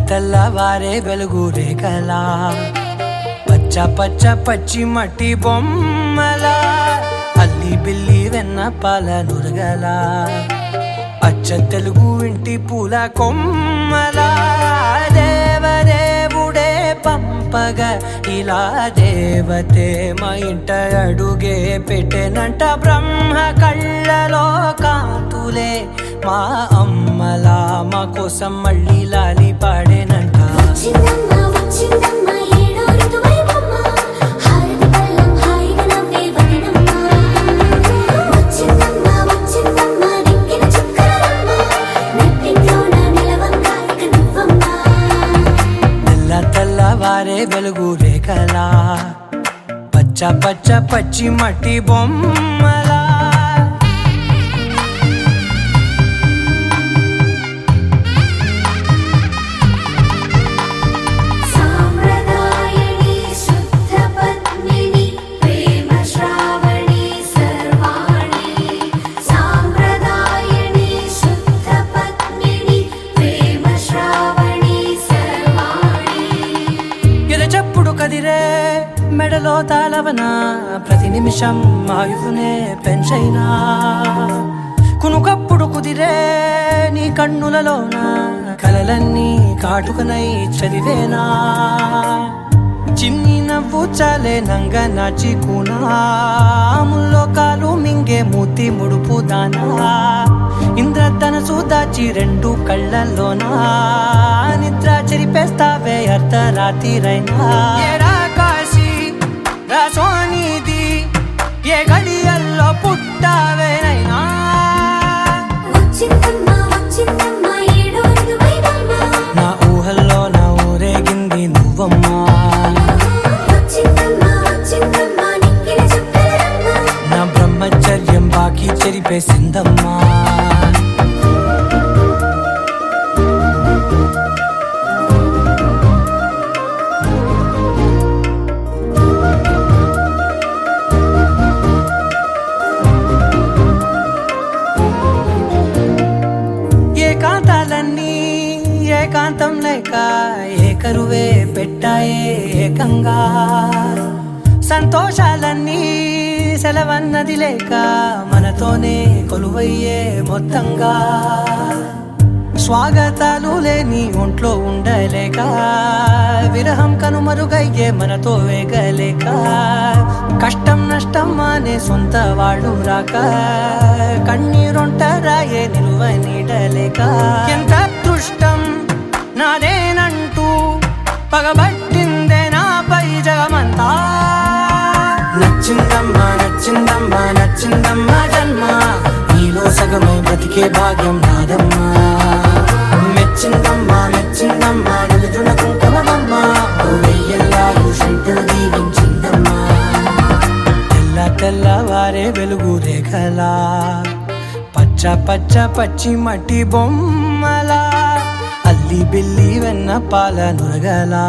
తెల్లవారే వెలుగు రేఖలా పచ్చ పచ్చ పచ్చి మట్టి బొమ్మలా అల్లి బిల్లి వెన్న పాల నురగలా అచ్చ తెలుగు ఇంటి పూల కొమ్మలా దేవదేవుడే పంపగా ఇలా దేవతే మా ఇంట అడుగే పెట్టెనంట బ్రహ్మ కళ్ళలో కాంతులే మా అమ్మలా మా కోసం మళ్ళీ లాలి పాడేనంట. తెల్లవారే వెలుగు రేఖలా పచ్చ పచ్చ పచ్చి మట్టి బొమ్మలా కదిరే మెడలో తాళవన ప్రతి నిమిషం ఆయువునే పెంచైనా కునుకప్పుడు కుదిరే నీ కన్నులలోన కలలన్నీ కాటుకనై చదివేనా చిన్ని నవ్వు చాలే నంగ నాచి కూనాముల్లో కాలు మింగే మూతి ముడుపు దానా ఇంద్రధనసు దాచి రెండు కళ్ళల్లోనా నిద్ర చెరిపేస్తావే అర్ధరాత్రిరైనా కాశీ రాసోనిది ఏ గడియల్లో పుట్టావేనైనా నా ఊహల్లో నా ఊరేగింది నువ్వమ్మా నా బ్రహ్మచర్యం బాకీ చెరిపేసిందమ్మా. ఏకాంతాలన్నీ ఏకాంతం లేక ఏకరువే పెట్టాయే ఏకంగా సంతోషాలన్నీ సెలవన్నది లేక మనతోనే కొలువయ్యే మొత్తంగా స్వాగతాలు లేని ఒంట్లో ఉండలేక విరహం కనుమరుగయ్యే మనతో వేగలేక కష్టం నష్టం అనే సొంత వాళ్ళు రాక కన్నీరొంటరాయే నిలువ నీడలేక ఎంత అదృష్టం నాదేనంటూ పగబట్టిందే నాపై జగమంతా నచ్చిందమ్మా నచ్చిందమ్మా నచ్చిందమ్మా జన్మ నీలో సగమై బ్రతికే భాగ్యం నాదమ్మా మెచ్చిందమ్మా మెచ్చిందమ్మా నిలుచున కుంకుమమ్మా వెయ్యల్లాగు శంకులు దీవించిందమ్మా. తెల్లవారే వెలుగు రేఖలా పచ్చ పచ్చ పచ్చి మట్టి బొమ్మలా అల్లి బిల్లి వెన్న పాల నురగలా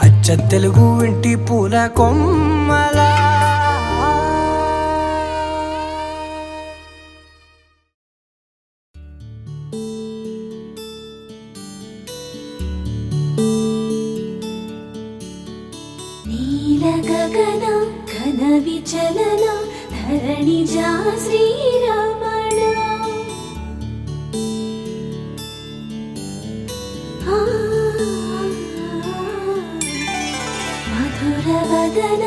అచ్చ తెలుగు ఇంటి పూల కొమ్మలా. నీల గగన ఘన విచలన ధరణిజా శ్రీరమణ మధుర వదన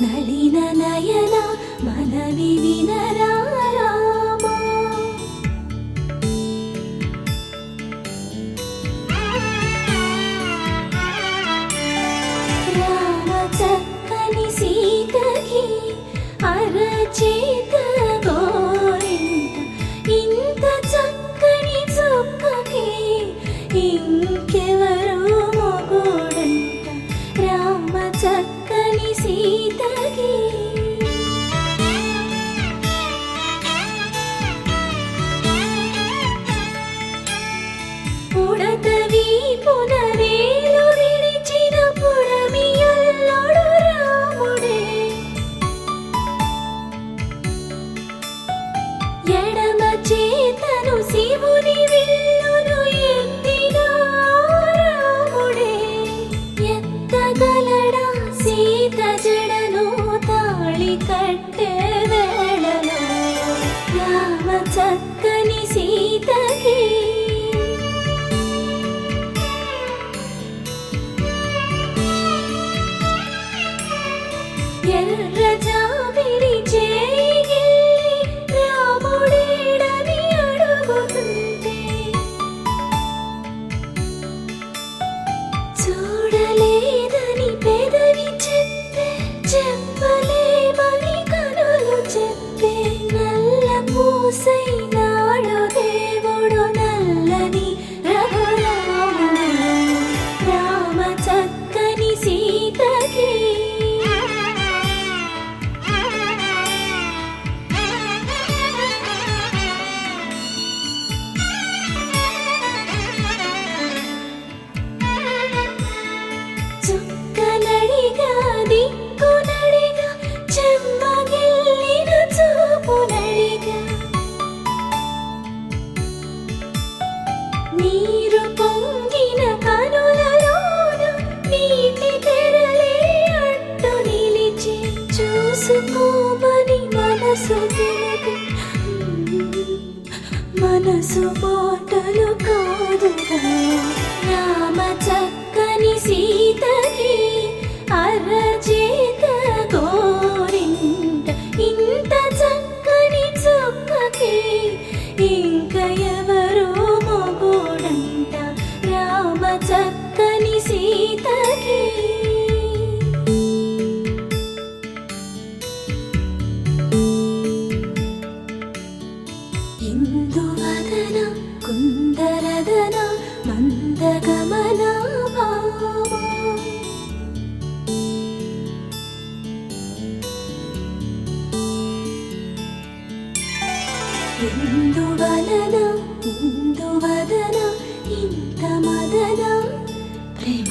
నళిన నయన మనవి వినరా రామా రామ చక్కని సీతకి అరచేత గోరింట ఇంత చక్కని చుక్కకి ఇంకెవరో మొగుడంట రామ చక్కని సీతకి పుడతవి పునవేలు విడిచిన పుడమియల్లోడు రాముడే ఎడమ చేతను శివుని విల్లును ఎత్తినాడు ఎర్ర జాబిలి చేయి రాముడేడని అడుగుతుంటే చూడలేదని పెదవి చెప్పే చెప్పలేమని కనులు చెప్పే నల్ల పూసైనాడు దేవుడు నల్లని రఘురాముడు రామ చక్కని సీతకి చుక్కనడిగా దిక్కునడిగా చెమ్మగిల్లిన చూపునడిగా నీరు పొంగిన కనులలోన నీటి తెరలే అడ్డు నిలిచి చూసుకోమని మనసు తెలిపి మనసు మాటలు కాదుగా రామ చక్కని సీతకి అరచేత గోరింట ఇంత చక్కని చుక్కకి ఇంక ఎవరో మొగుడంట రామ చక్కని సీతకి ఇందువదన కుందరదన మందగమన భామ ఇందువలన ఇందువదన ఇంత మదన ప్రేమ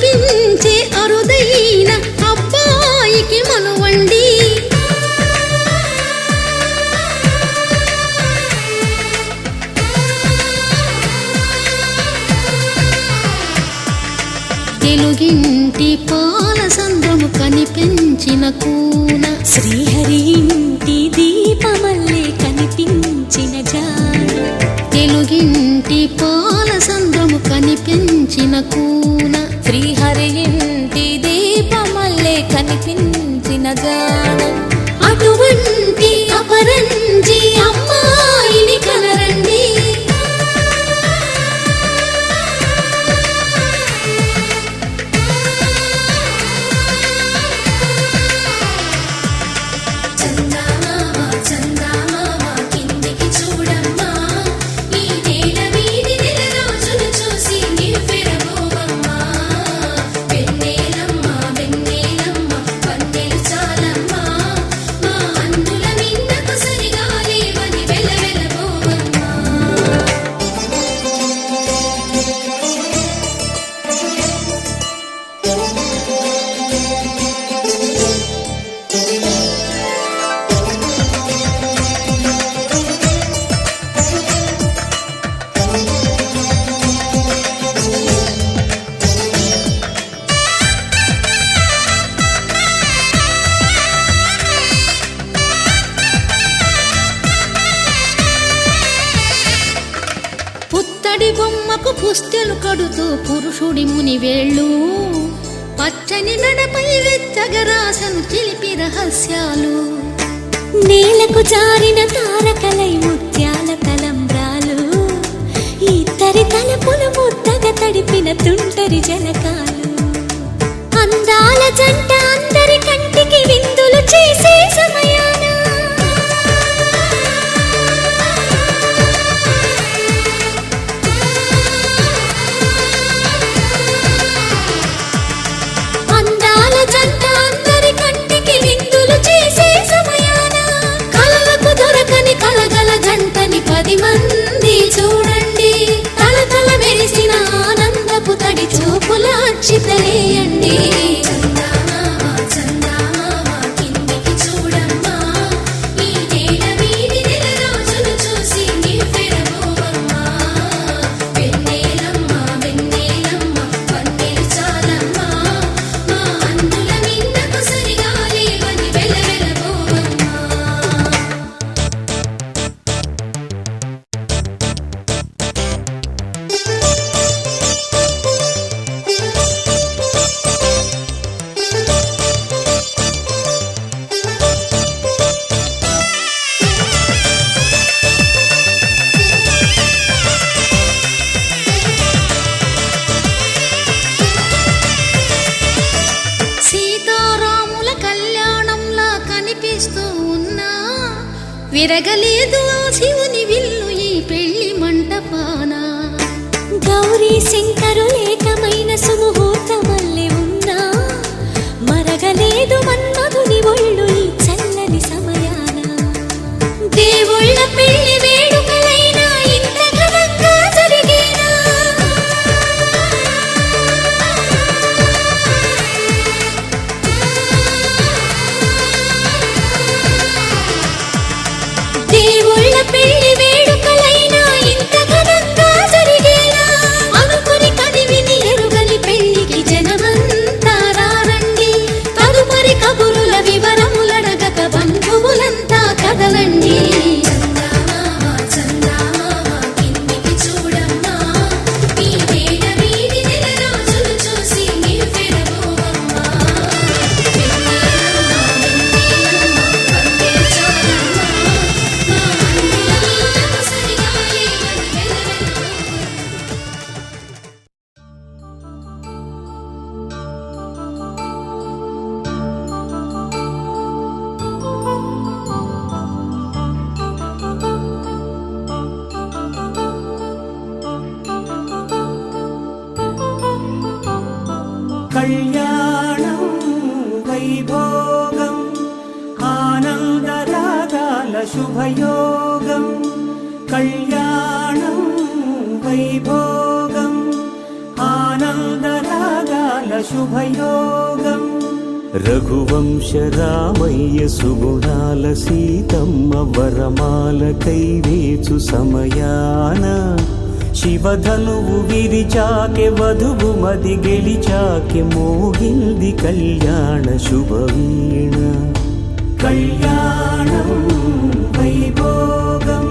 అనిపించే అరుదైన అబ్బాయికి మనువండి. తెలుగింటి పాల సంద్రము కనిపించిన కూన, శ్రీహరి ఇంటి దీపమల్లే కనిపించిన జాన. తెలుగింటి పాల సంద్రము కనిపించిన కూన, శ్రీహరి ఇంటి దీపమల్లే కనిపించిన జాన. అటువంటి అపరంజి అమ్మాయిని కనరండి. పుత్తడి బొమ్మకు పుస్తెలు కడుతూ పురుషుడి ముని వేళ్ళు, పచ్చని నడపై వెచ్చగరాసను చిలిపి రహస్యాలు. నేలకు జారిన తారకలై ముత్యాల తలంబ్రాలు, ఇద్దరి తలపులు ముద్దగా తడిపిన తుంటరి జలకాలు. అందాల జంట అందరి కంటికి విందులు చేసే సమయాన జంటని 10 మంది చూడండి. తలతల మెరిసిన ఆనందపు తడి చూపుల అక్షితలేయండి. విరగలేదు శివుని విల్లు ఈ పెళ్లి మంటపాన. గౌరీ శంకరులేకమైన సుముహూర్తమల్లె ఉన్నా, మరగలేదు మన్మధుని ఒళ్ళు ఈ చల్లని సమయాన. దేవుళ్ళ పెళ్లి వేడుకలైనా ఇంత ఘనంగా జరిగేనా? దేవుళ్ళ పెళ్లి వేడుకలైనా ఇంత ఘనంగా జరిగేనా? అనుకుని కదివిని ఎరుగని పెళ్లికి జనమంతా రారండి. తదుపరి కబురుల వివరములడగక బంధువులంతా కదలండి. కళ్యాణం వైభోగం ఆనందరాగాల శుభయోగం. కళ్యాణం వైభోగం ఆనందరాగాల శుభయోగం. రఘువంశ రామయ్య సుగుణాల సీతమ్మ వరమాల కైవేచు సమయాన శివధనువు విరిచాకె వధువు మది గెలిచాకె మోగింది కళ్యాణ శుభవీణ. కళ్యాణం వైభోగం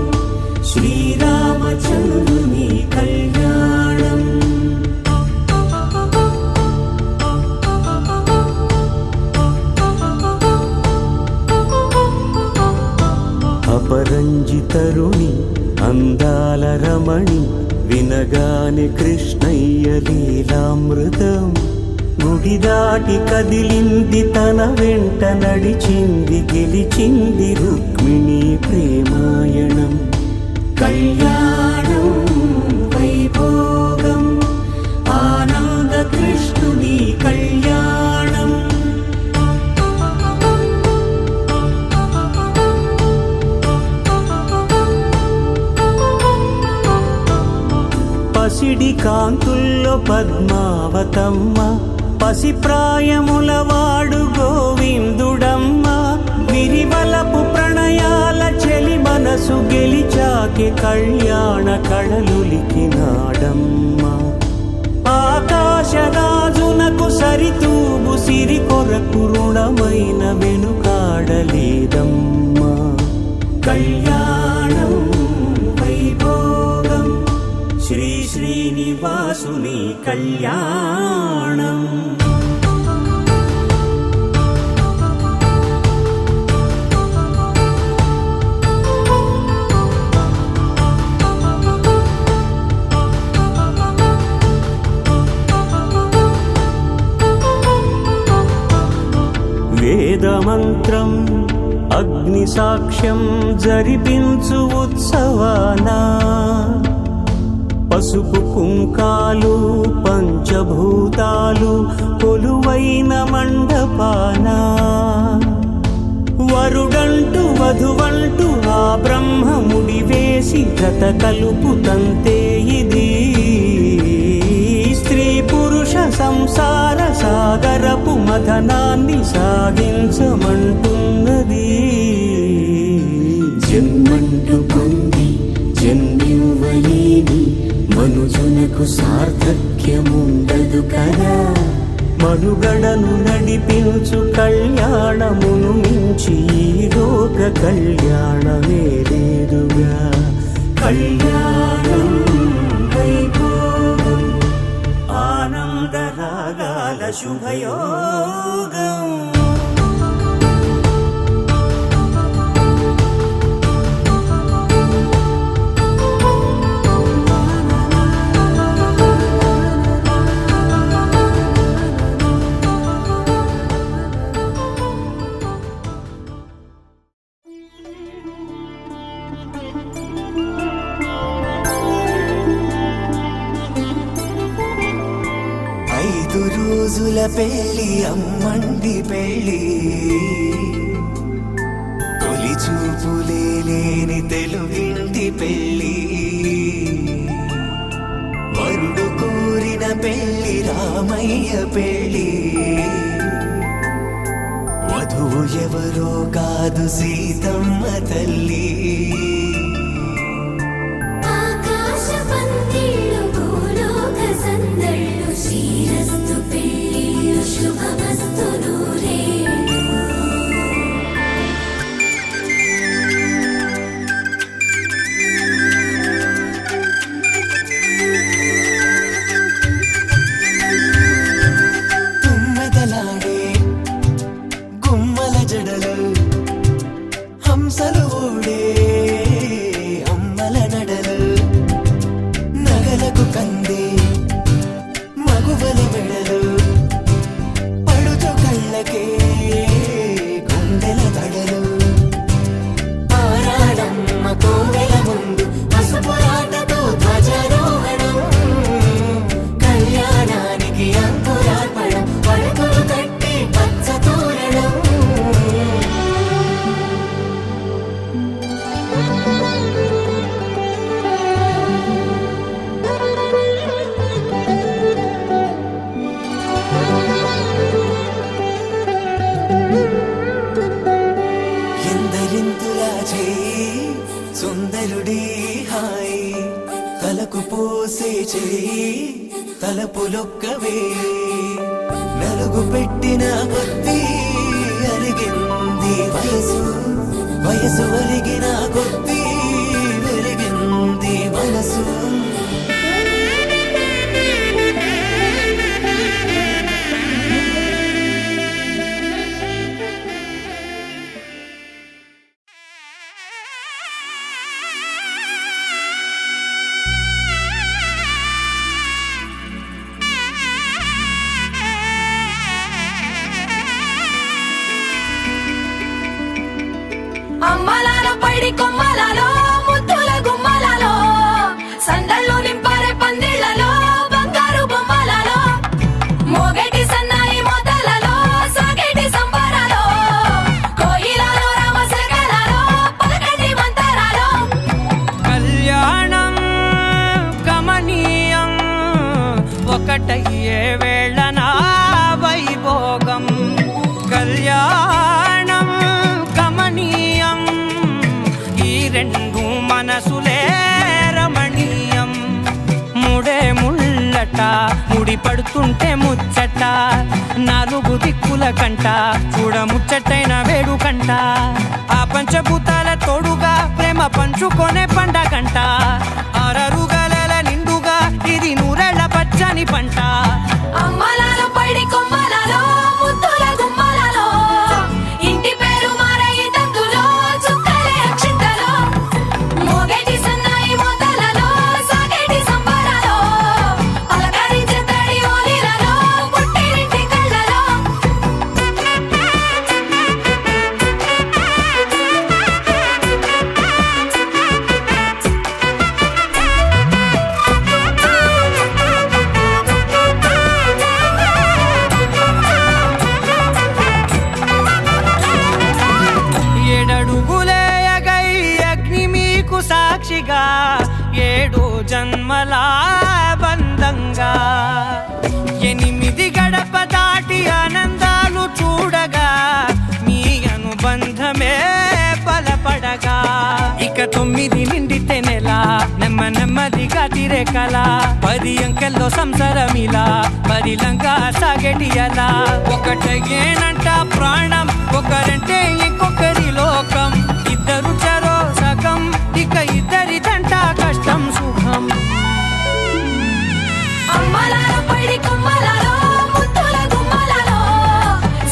శ్రీరామచంద్రుని కళ్యాణం. అపరంజి తరుణి అందాల రమణి వినగానే కృష్ణయ్య లీలామృతం. గుడి దాటి కదిలింది తన వెంట నడిచింది గెలిచింది రుక్మిణి ప్రేమాయణం. కళ్యాణం వైభోగం ఆనంద కృష్ణుని కళ్యాణం. పసిడి కాంతుల్లో పద్మావతమ్మ పసిప్రాయముల వాడు గోవిందుడమ్మ. విరివలపు ప్రణయాల చెలి మనసు గెలిచాకే కళ్యాణ కళలులికినాడమ్మ. ఆకాశరాజునకు సరితూబు సిరి కొరకు రుణమైన వెనుకాడలేదమ్మ. కళ్యాణం వైభోగం శ్రీ శ్రీనివాసుని కళ్యాణం. వేదమంత్రం అగ్ని సాక్ష్యం జరిపించు ఉత్సవానా పసుపు కుంకాలు పంచభూతాలు కొలువైన మండపాన. వరుడంటూ వధువంటూ ఆ బ్రహ్మముడి వేసి జత కలుపుతంతే ఇది. స్త్రీ పురుష సంసార సాగరపు మథనాన్ని సాగించమంటున్నది. జన్మంటూ పొంది జన్మివ్వలేని మనుజునకు సార్థక్యముండదు కదా. మనుగడను నడిపించు కళ్యాణమును మించి ఈ లోక కళ్యాణమే లేదుగా. కళ్యాణం వైభోగం ఆనంద రాగాల శుభయోగం. రోజుల పెళ్ళి అమ్మండి పెళ్ళి తొలి చూపులే లేని తెలుగింటి పెళ్ళి వరుడు కోరిన పెళ్ళి రామయ్య పెళ్ళి వధువు ఎవరో కాదు సీతమ్మ తల్లి కందే మగువల మెడలు పడుచు కళ్ళ పోసే చెయ్యి తలపులొక్కవే నలుగు పెట్టిన కొద్దీ అలిగింది వయసు వయసు ఒలిగిన కొద్దీ వెలిగింది మనసు అమ్మలాల పైడి కొమ్మలలో ముద్దుల గుమ్మలలో సందళ్ళు నింపారే పందిళ్లలో బంగారు బొమ్మలలో మోగేటి సన్నాయి మోతలలో సాగేటి సంబరాలో కోయిలలో రామశకలలో పలకండి మంతరాలో కళ్యాణం గమనీయం ఒకటయ్యే వేళన వైభోగం కళ్యాణం గమనీయం ఈ రెండు మనసులే రమణీయం ముడే ముళ్ళట ముడి పడుతుంటే ముచ్చట నాలుగు దిక్కుల కంట చూడ ముచ్చటైన వేడుకంట ఆ పంచభూతాల తోడుగా ప్రేమ పంచుకొనే పండగంట ఆరరుగల నిండుగా ఇది నూరెళ్ళ పచ్చని పంట అమ్మలాల పైడి కొమ్మలలో ముద్దుల గుమ్మలలో ఇంటి పేరు మారయ్య తందులో చుక్కలే అక్షింతలో మోగేటి సన్నాయి మోతలలో సాగేటి సంబరాలో పలకరించే తడి ఓలిలలో పుట్టినింటి కళ్ళలో ఏడడుగులేయగై అగ్ని మీకు సాక్షిగా ఏడు జన్మల బంధంగా ఎనిమిది గడప దాటి ఆనందాలు చూడగా మీ అనుబంధమే బలపడగా ఇక 9 నిండితే నెల నెమ్మదిగా తిరే కల 10 అంకెల్లో సంసారమిలా పరిలంగా సాగేటి అలా ఒకటేనంట ప్రాణం ఒకరంటే ఇంకొకరి లోకం ఇద్దరు చరో సగం ఇక ఇద్దరిదంట కష్టం సుఖం అమ్మలాల పైడి కొమ్మలలో ముద్దుల గుమ్మలలో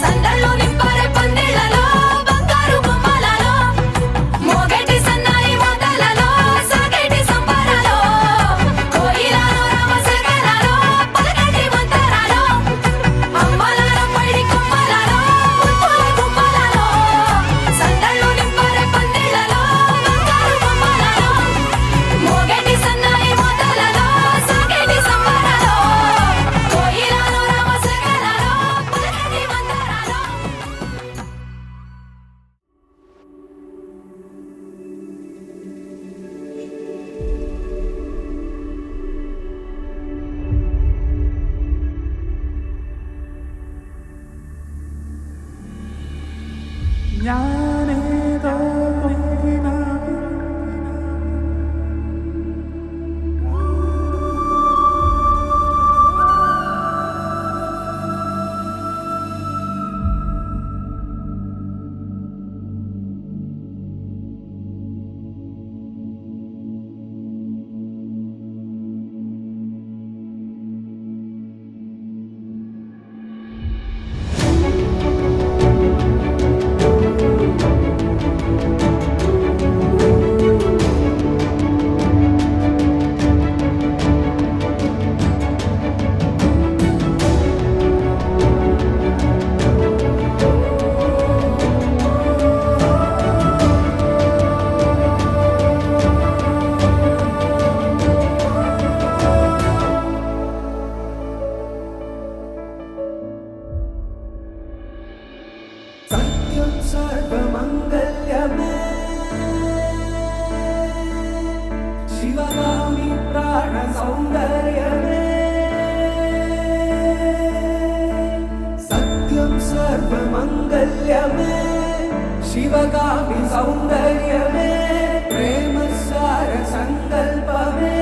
సందళ్ళు నింపారే పందిళ్లలో బంగారు బొమ్మలలో మోగేటి సన్నాయి మోతలలో సాగేటి సంబరాలో కోయిలలో రామశకలలో పలకండి మంతరాలో అమ్మలాల పైడి కొమ్మలలో ముద్దుల గుమ్మలలో సందళ్ళు నింపారే పందిళ్లలో బంగారు బొమ్మలలో మోగేటి సన్నాయి మోతలలో సాగేటి సంబరాలో కోయిలలో రామశకలలో పలకండి మంతరాలో सर्वमङ्गल्यमे शिवगामि प्राणसौन्दर्यमे सत्यं सर्वमङ्गल्यमे शिवगामि सौन्दर्यमे प्रेमसार सङ्कल्पमे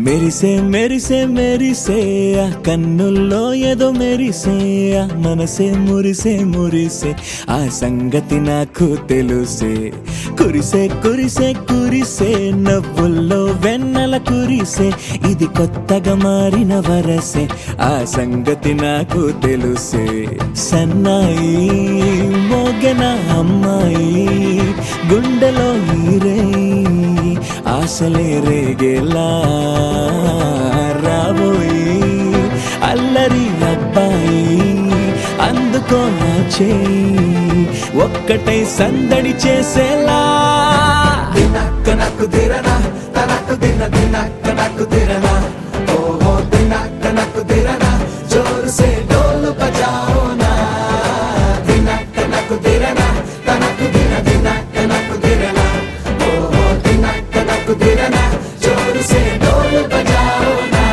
మెరిసే మెరిసే మెరిసే ఆ కన్నుల్లో ఏదో మెరిసే ఆ మనసే మురిసే మురిసే ఆ సంగతి నాకు తెలుసే కురిసే కురిసే కురిసే నవ్వుల్లో వెన్నెల కురిసే ఇది కొత్తగా మారిన వరసే ఆ సంగతి నాకు తెలుసే సన్నాయి మోగన అమ్మాయి గుండెలో ఈరే ఆశలే రేగేలా రాబోయి అల్లరి అబ్బాయి అందుకో నా చేయి ఒక్కటై సందడి చేసేలా దినక్క నక్కు దిరనా తనకు దిన దినక్క నక్కు దిరనా ఓహో దినక్క నక్కు దిరనా జోరు సే డోలు బజాओ నా దినక్క నక్కు దిరనా తనకు దిన దినక్క నక్కు దిరనా ఓహో దినక్క నక్కు దిరనా జోరు సే డోలు బజాओ నా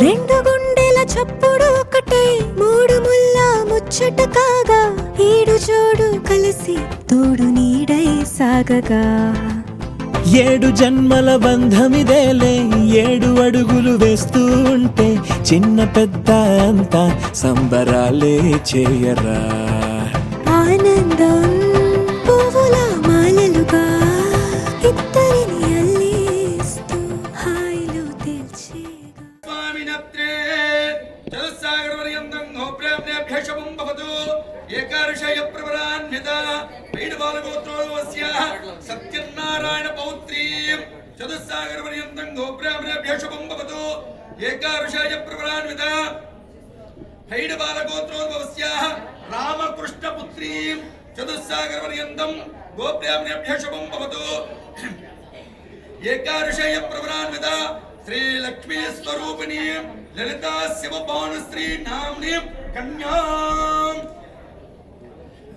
రెండు గుండెల చప్పుడు ఒకటే మూడు ముల్ల ముచ్చట కాగా ఈడు జోడు కలిసి తోడు నీడై సాగగా ఏడు జన్మల బంధమిదేలే ఏడు అడుగులు వేస్తూ ఉంటే చిన్న పెద్ద అంతా సంబరాలే చేయరా ఆనందం పువ్వుల మాలలుగా ఇద్దరిని అల్లేస్తూ హాయిలో తేల్చేగా స్వామినత్రే జలసాగరవర్యంతం గోప్రేమ్నేభ్యశవం భవతు ఏకారుషయ ప్రవరాన్విత వైడబాలగోత్రోస్య సత్యనారాయణ పౌత్రీం చతుస్సాగరవర్యంతం గోప్రేమ్నేభ్యశవం భవతు ఏకారుషయ ప్రవరాన్విత హైడబాలగోత్రోస్య రామకృష్ణపుత్రీం చతుస్సాగరవర్యంతం గోప్రేమ్నేభ్యశవం భవతు ఏకారుషయ ప్రవరాన్విత శ్రీ లక్ష్మీ స్వరూపిణీ లలితా శివపానుశ్రీ నామ్ని కన్యాం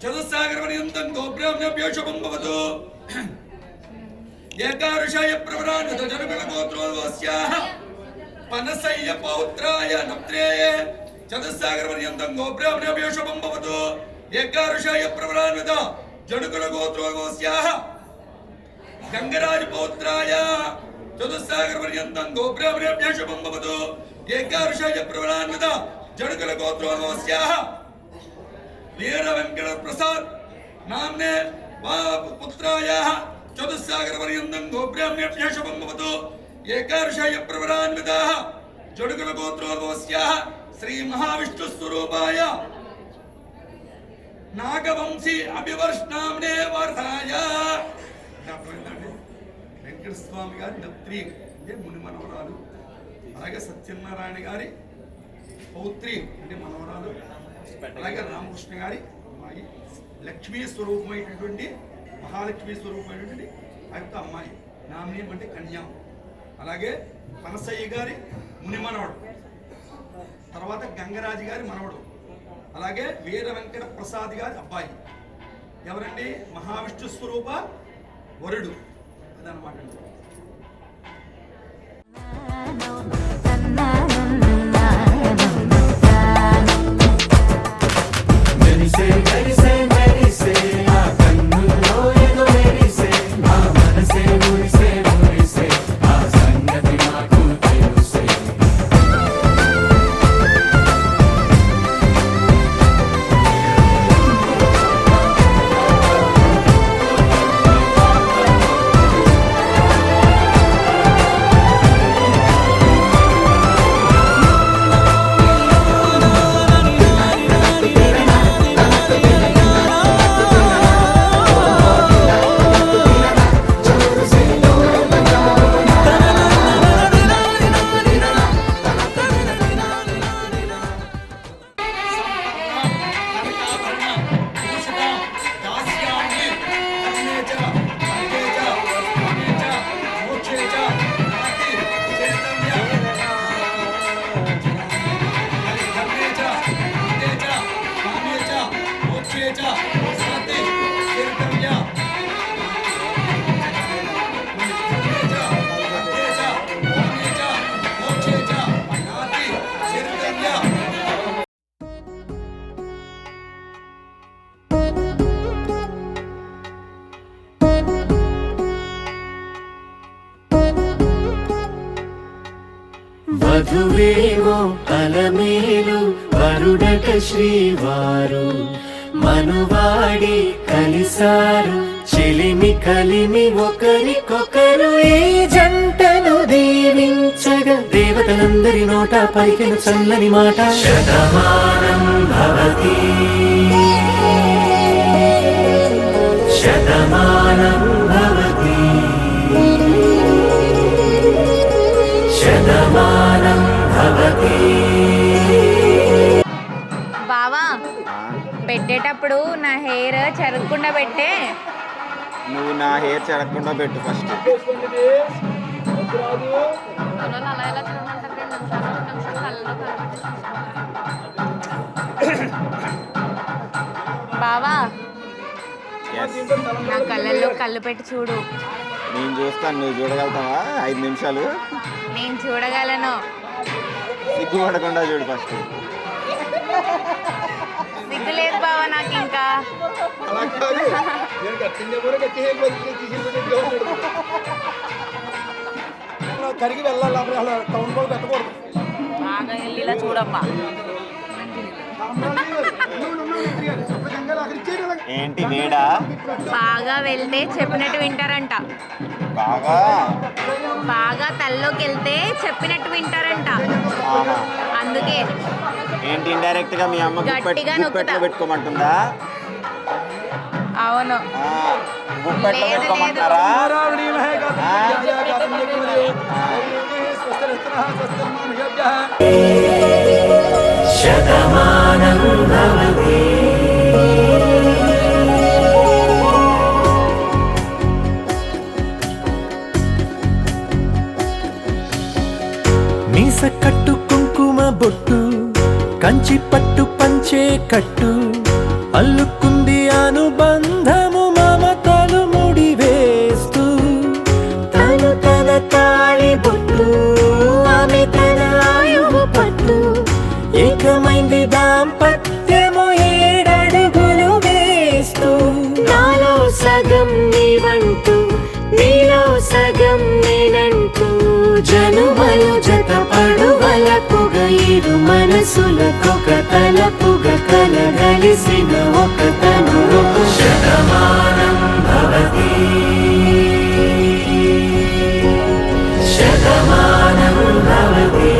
చతుస్సాగరవర్యంతం గోబ్రాహ్మణ్యేభ్యశవం భవతు ఏకారుషాయ ప్రవరాన్విత జనగణ గోత్రోస్యాః పనసయ్య పౌత్రాయ నప్త్రే చతుస్సాగరవర్యంతం గోబ్రాహ్మణ్యేభ్యశవం భవతు ఏకారుషాయ ప్రవరాన్విత జనగణ గోత్రోస్యాః గంగరాజ పౌత్రాయ చతుస్సాగరవర్యంతం గోబ్రాహ్మణ్యేభ్యశవం భవతు ఏకారుషాయ ప్రవరాన్విత జనగణ గోత్రోస్యాః వీర వెంకట ప్రసాద్ నామ్నే పుత్రాయ చతుస్సాగరవర్యంతం గోబ్రాహ్మణ్యేభ్యశవం భవతు ఏకారుషాయ ప్రవరాన్విత జడుగుల గోత్రోస్యాః శ్రీ మహావిష్ణు స్వరూపాయ నాగవంశీ అభివర్ష్ణామ్నే వరాయ వెంకట స్వామి గారి నత్రి అంటే ముని మనవరాలు అలాగే సత్యనారాయణ గారి పౌత్రి అంటే మనవరాలు అలాగే రామకృష్ణ గారి అమ్మాయి లక్ష్మీ స్వరూపమైనటువంటి మహాలక్ష్మీ స్వరూపమైనటువంటి ఆ యొక్క అమ్మాయి నామిని అంటే కన్యా అలాగే పనసయ్య గారి ముని మనవడు తర్వాత గంగరాజు గారి మనవడు అలాగే వీర వెంకట ప్రసాద్ గారి అబ్బాయి ఎవరండి మహావిష్ణు స్వరూప వరుడు అదనమాట మెరిసే మెరిసే మెరిసే ఆ కన్నుల్లో ఏదో మెరిసే ఆ మనసే మురిసే మురిసే ఆ సంగతి నాకు తెలుసే వధువేవో అలమేలు వరుడట శ్రీవారు మనువాడి కలిసారు చెలిమి కలిమి ఒకరికొకరు ఈ జంటను దీవించగా దేవతలందరి నోట పలికిన చల్లని మాట శతమానం భవతి శతమానం భవతి శతమానం భవతి. బావా పెట్టేటప్పుడు నా హెయిర్ చెరగకుండా పెట్టే. నువ్వు నా హెయిర్ చెరగకుండా పెట్టు ఫస్ట్. బావా నా కళ్ళల్లో కళ్ళు పెట్టి చూడు. నేను చూస్తాను, నువ్వు చూడగలుగుతావా? 5 నిమిషాలు నేను చూడగలను. సిగ్గుపడకుండా చూడు ఫస్ట్. సిగ్గు లేదు బావా నాకు ఇంకా. కరిగి వెళ్ళాలి, టౌన్ కూడా పెట్టకూడదు. బాగా వెళ్ళిలా చూడమ్మా. ఏంటి వేడా? బాగా వెళ్తే చెప్పినట్టు వింటారంట. బాగా బాగా తల్లోకి వెళ్తే చెప్పినట్టు వింటారంట. అందుకే ఏంటి ఇండైరెక్ట్ గా మీ అమ్మ గట్టిగా గుప్పెట్లో పెట్టుకోమంటుందా? అవును. గుప్పెట్లో పెట్టుకోమంటారా? శతమానం భవతి. మీస కట్టు కుంకుమ బొట్టు కంచి పట్టు పంచే కట్టు అల్లుకుంది అనుబంధము మమతలు ముడి వేస్తూ తను తన తాళి బొట్టు ఆమె తన ఆయువు పట్టు ఏకమైంది దాంపత్యము 7 అడుగులు వేస్తూ నాలో సగం నీవంటూ నీలో సగం నేనంటూ జనుమలు జత పడువలపుగ 7 మనసులకొక తలపుగ కలగలిసిన ఒక తను శతమానం భవతి శతమానం భవతి.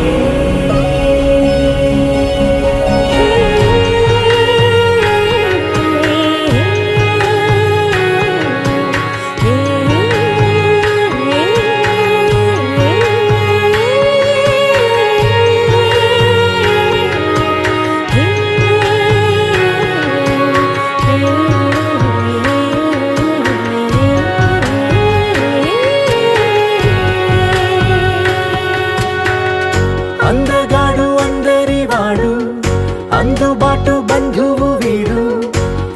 అందగాడు అందరివాడు అందుబాటు బంధువు వీడు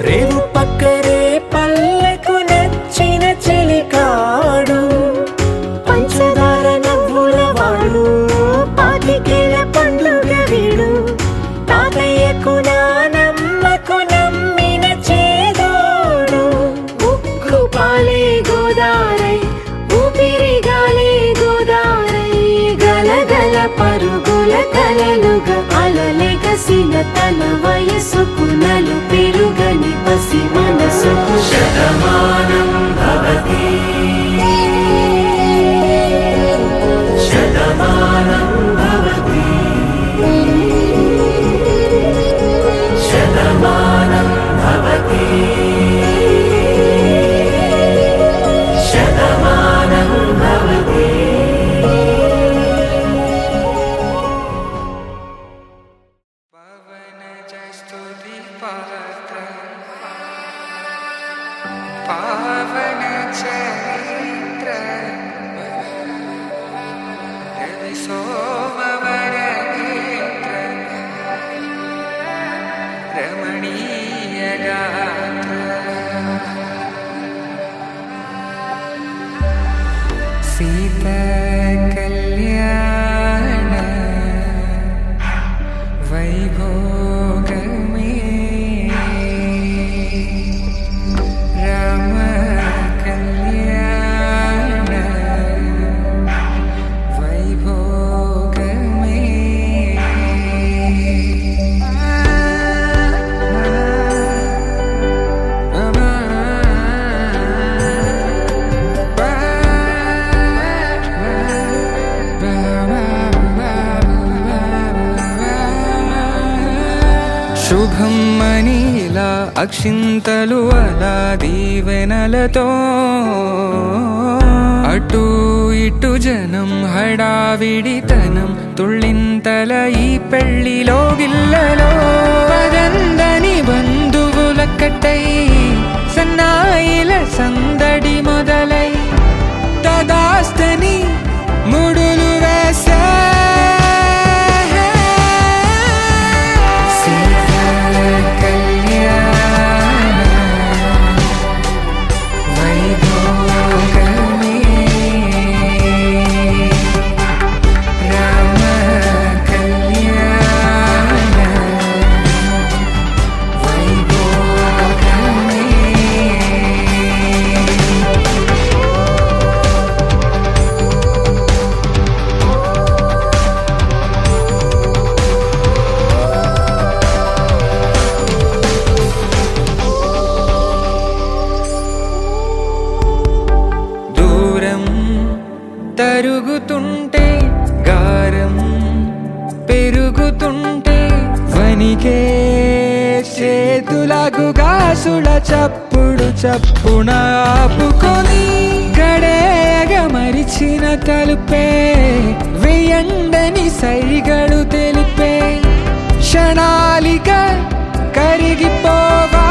రేవు పక్కరే పల్లెకు నచ్చిన చెలికాడు పంచదార నవ్వుల వాడు 25 పండుగ వీడు తాతయ్యకు నానమ్మకు నమ్మిన చేదోడు ఉక్కు పాలే గోదారై ఊపిరిగాలే గోదారై గలగల పరుగుల కలలుగా అలలెగసిన తన వయసుకు నలు పెరుగని పసి మనసుకు శతమానం భవతి శతమానం భవతి శతమానం భవతి శతమానం భవతి. పావన చరిత్ర రవి సోమవర నేత్ర రమణీయ గాత్ర సీత కళ్యాణ వైభోగమే రామ కళ్యాణ వైభోగమే కమ్మని ఇలా అక్షింతలు అలా దీవెనలతో అటు ఇటు జనం హడావిడితనం తుళ్ళింతల ఈ పెళ్లిలో గిల్లలో పదందని బంధువులక్కటై సన్నాయిల సందడి మొదలై తదాస్తని ముడులు వేసే తరుగుతుంటే గారం పెరుగుతుంటే వనికే చేతులకు గాసుల చప్పుడు చప్పున ఆపుకొని గడేగ మరిచిన తలుపే వెయ్యండని సైగడు తెలిపే క్షణాలిక కరిగిపోవా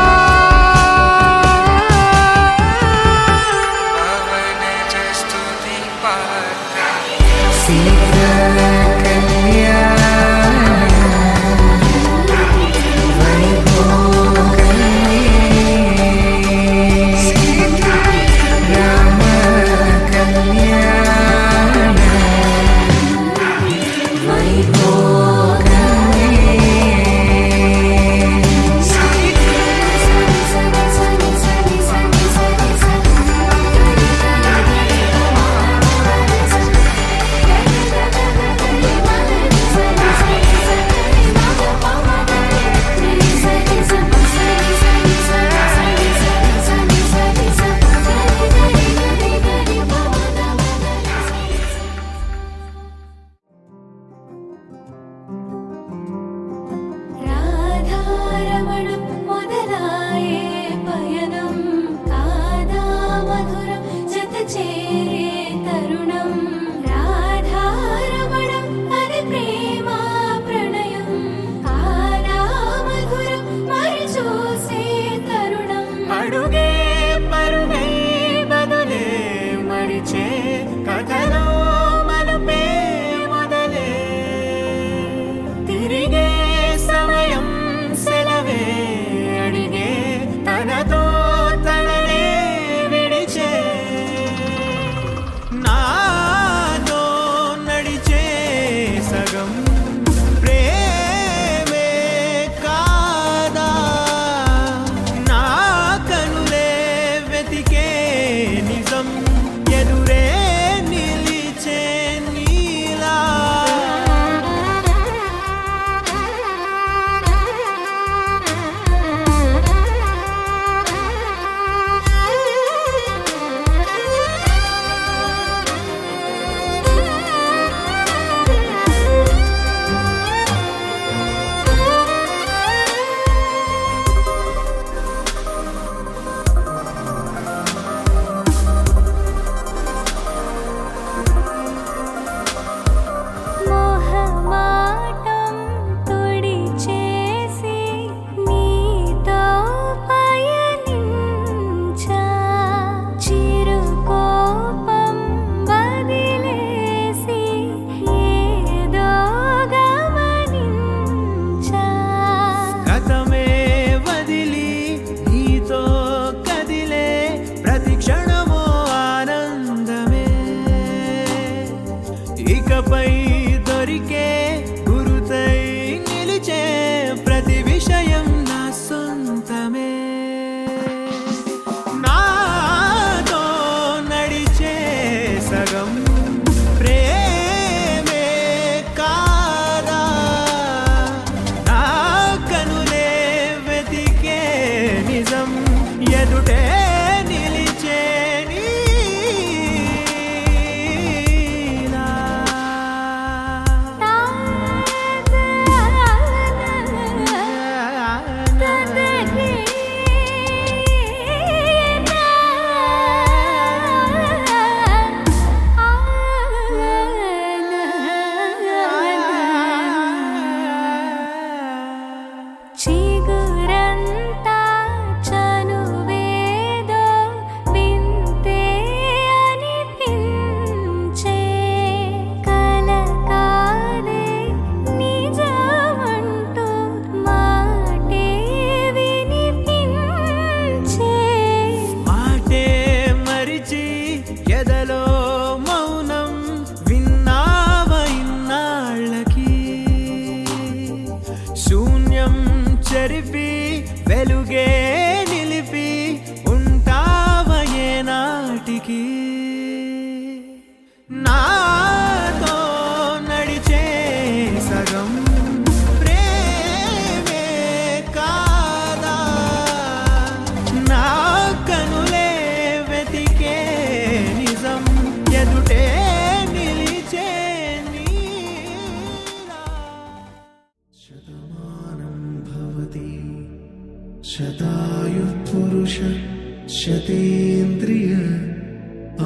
प्रतिष्ठतीन्द्रिय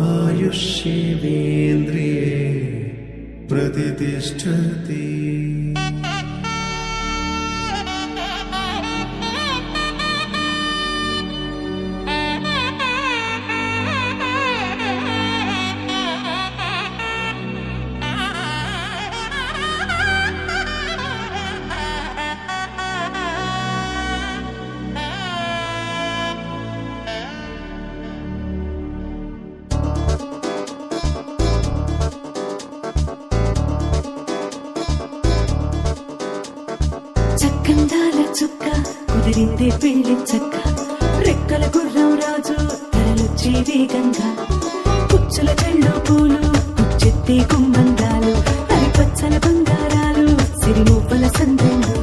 आयुष्येवेन्द्रिये प्रतिष्ठति చక్కందాల చుక్క కుదిరిందే పెళ్లి చక్క రెక్కల గుర్రం రాజు తరలొచ్చే వేగంగా పుచ్చుల చెళ్ళు పూలు పుచ్చెత్తే గుమ్మందాలు అరిపచ్చల బంగారాలు సిరిమూపల సందెండు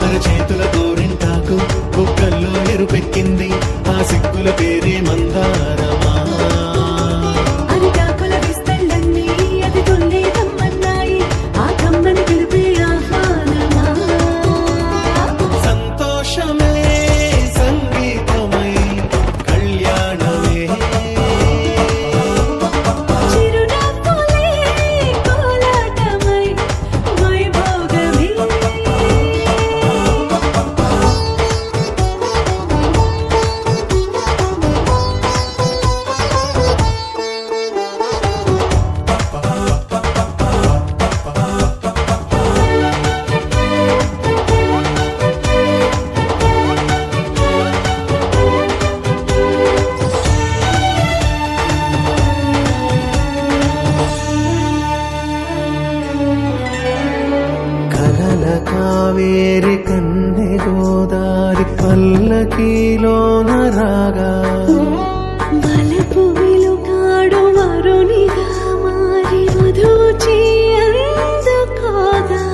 అరచేతుల గోరింటాకు బుక్కల్లో ఎరుపెక్కింది ఆ సిక్కుల పేరే మందారమా అరిటాకుల విస్తళ్ళన్నీ అది తొల్లే కమ్మన్నాయి ఆ కమ్మని పిలిపే ఆహ్వానమా సంతోషమే సంగీతమై కళ్యాణమే చిరునవ్వులే కోలాటమై వైభోగమే కలల కావేరి కన్నె గోదారి పల్లకీలోన రాగా వలపు వెలుగాడు వరునిగా మారి వధూచి అందుకోగా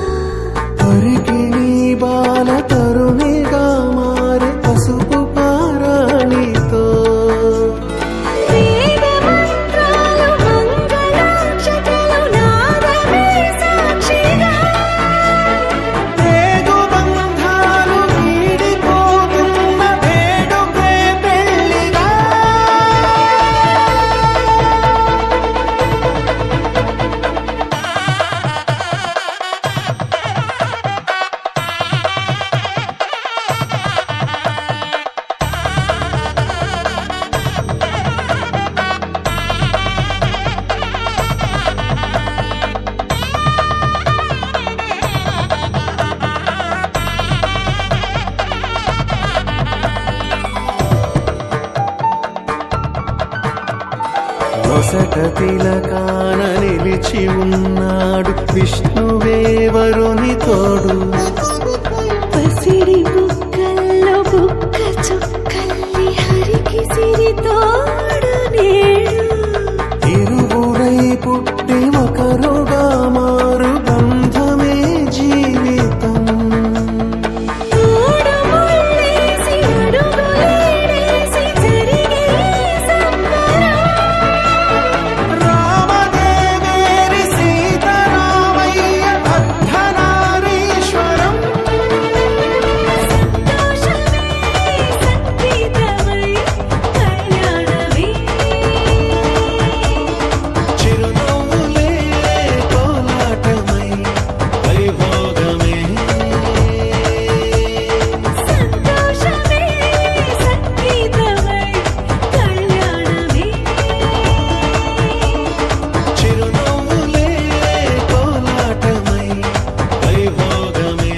తరికి నీ బాల తరుణిగా మారి పసుపు పారాణితో వేద మంత్రాలు మంగళాక్షతలు నాదమే సాక్షిగా రేగు బంధాలు వీడిపోతున్న వేడుకే పెళ్లిగా నొసట తిలకాన నిలిచి ఉన్నాడు విష్ణువే వరుని తోడు పసిడి బుక్కల్లో బుక్క చుక్కల్లి హరికి సిరి తోడు నేడు ఇరువురై పుట్టి ఒకరుగా మారు బంధమే జీవితం మూడు ముళ్ళేసి అడుగులేసి జరిగే సంబరం రామదేవేరి సీతారామయ్య అర్ధనారీశ్వరం సంతోషమే సంగీతమై కళ్యాణమే చిరునవ్వులే కోలాటమై వైభోగమే సంతోషమే సంగీతమై కళ్యాణమే చిరునవ్వులే కోలాటమై వైభోగమే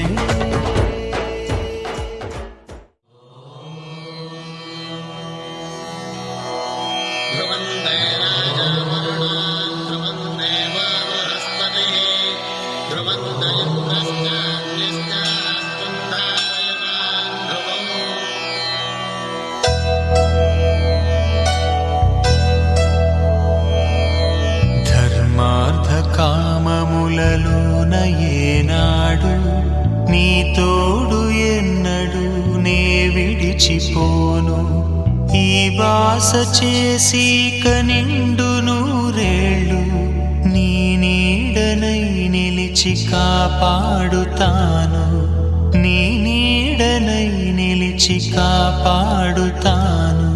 ధర్మార్థ కామములలోన ఏనాడు నీ తోడు ఎన్నడు నే విడిచిపోను ఈ బాస చేసి కనిండు నూరేళ్ళు నీ నీడనై నిలిచి కాపాడుతాను నీ నీడనై నిలిచి కాపాడుతాను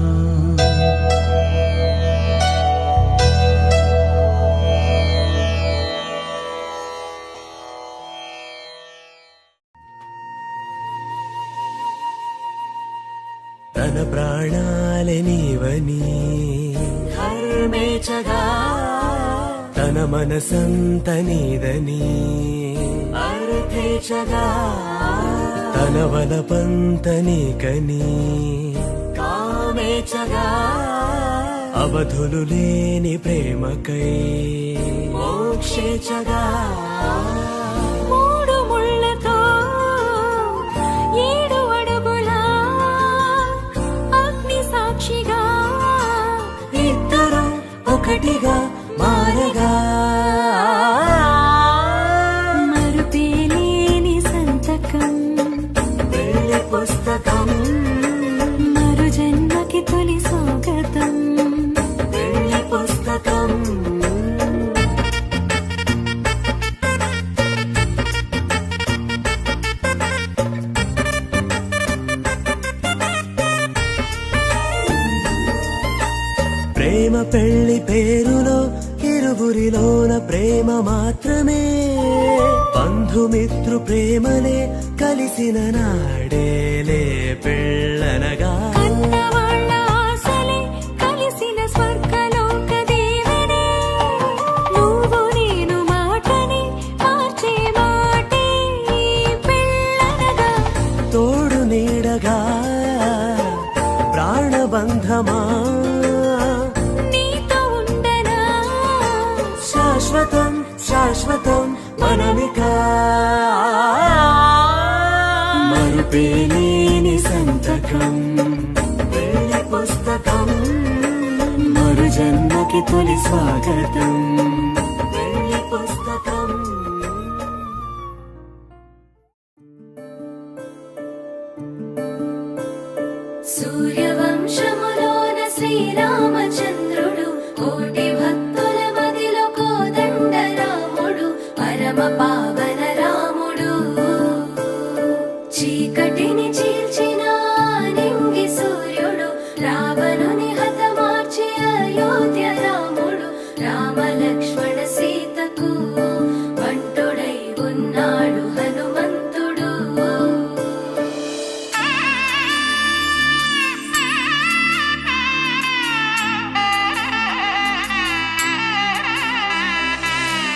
తేచగా తన మనసంత నీదని అర్థేచగా తన వలపంత నీకని కామేచగా అవధులు లేని ప్రేమకై మోక్షేచగా మూడు ముళ్ళతో 7 అడుగుల అగ్ని సాక్షిగా ఇద్దరు ఒకటిగా మారగా మరుపేలేని సంతకం వెళ్ళి పుస్తకం మరు జన్మకి తొలి స్వాగతం వెళ్ళి పుస్తకం ప్రేమ పెళ్లి పేరులో ఇరువురిలోన ప్రేమ మాత్రమే బంధుమిత్రు ప్రేమలే కలిసిన నాడేలే పెళ్ళనగా కన్నవాళ్ళ ఆశలే కలిసిన స్వర్గలోక దేవనే నువ్వు నేను మాటని మార్చే మాటే పెళ్ళనగా తోడు నీడగా ప్రాణబంధమా నీతో ఉండనా శాశ్వతం శాశ్వతం మనమికా మరుపేలేని సంతకం వెళ్ళి పుస్తకం మరు జన్మకి తొలి స్వాగతం వెళ్ళి పుస్తకం సూర్యవంశములోన శ్రీరామచంద్రుడు కోటి భక్తుల మదిలో కోదండ రాముడు పరమ పావన రాముడు చీకటిని చీల్చిన నింగి సూర్యుడు రావణుని హతమార్చి అయోధ్య రాముడు రామ లక్ష్మణ సీతకు బంటుడై ఉన్నాడు హనుమంతుడు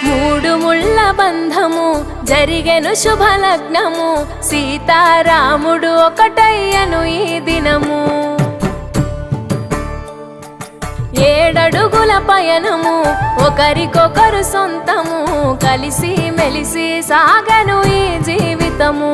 మూడు ముళ్ళ బంధము జరిగెను శుభలగ్నము సీతారాముడు ఒకటయ్యను ఈ దినము 7 అడుగుల పయనము ఒకరికొకరు సొంతము కలిసి మెలిసి సాగను ఈ జీవితము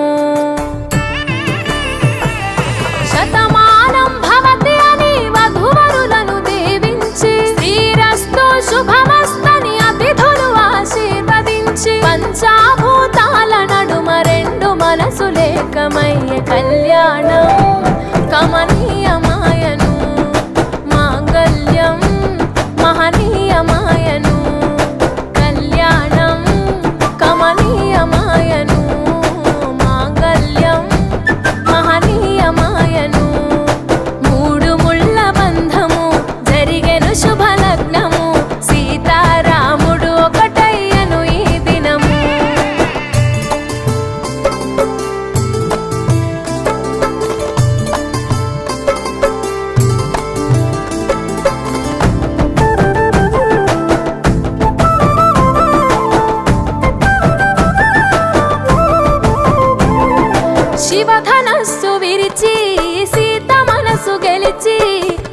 శతమానం భవతి అని వధువరులను దీవించి శ్రీరస్తు శుభమస్తని అతిథులు ఆశీర్వదించి పంచాభూతాల నడుమ 2 మనసులేకమయ్య కళ్యాణం కమనీయమాయను మాంగళ్యం మహనీయమాయను కళ్యాణం కమనీయమాయను మాంగళ్యం మహనీయమాయను 3 ముళ్ళ బంధము జరిగెను శుభలగ్నము సీతారాముడు ఒకటయ్యను ఈ దినము శివధనస్సు విరిచి సీత మనసు గెలిచి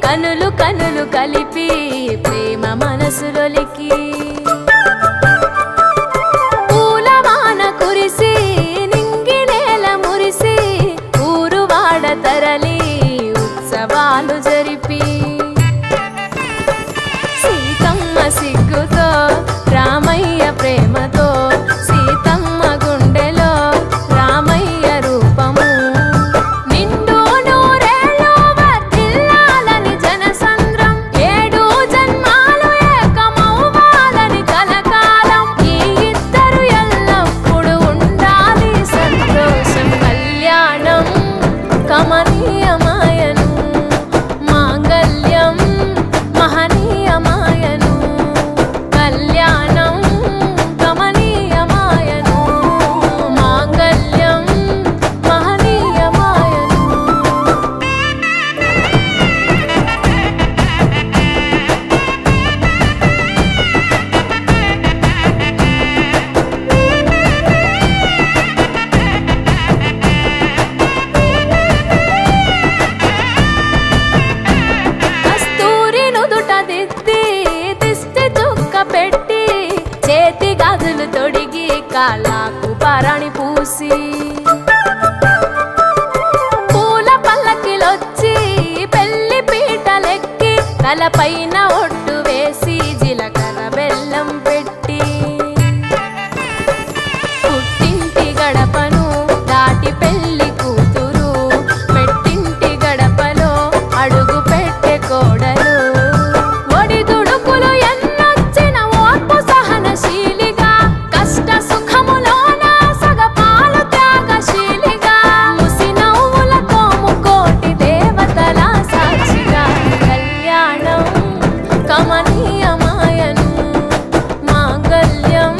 కనులు కనులు కలిపి ప్రేమ మనసులొలికి పూలవాన కురిసి నింగి నేల మురిసి ఊరు వాడ తరలి ఉత్సవాలు జరిపి సీతమ్మ సిగ్గుతో రామయ్య ప్రేమతో సీతమ్మ గుండెలో రామయ్య రూపము నిండు నూరేళ్ళు వర్ధిల్లాలని జనసంద్రం 7 జన్మాలు ఏకమౌ కాళ్ళకు పరణి పూసి పూల పల్లకిలొచ్చి పెళ్లి పీటలెక్కి తలపైన ఒట్టు వేసి జీలకర్ర బెల్లం పెట్టి పుట్టింటి గడపను దాటి పెళ్లి కూతురు పెట్టింటి గడపలో అడుగు పెట్టే కోడలు ఒడిదుడుకులు ఎన్నొచ్చిన ఓర్పు సహనశీలిగా కష్ట సుఖములోన సగపాలు త్యాగశీలిగా ముసి నవ్వులతో ముకోటి దేవతల సాక్షిగా కళ్యాణం కమనీయమాయను మాంగళ్యం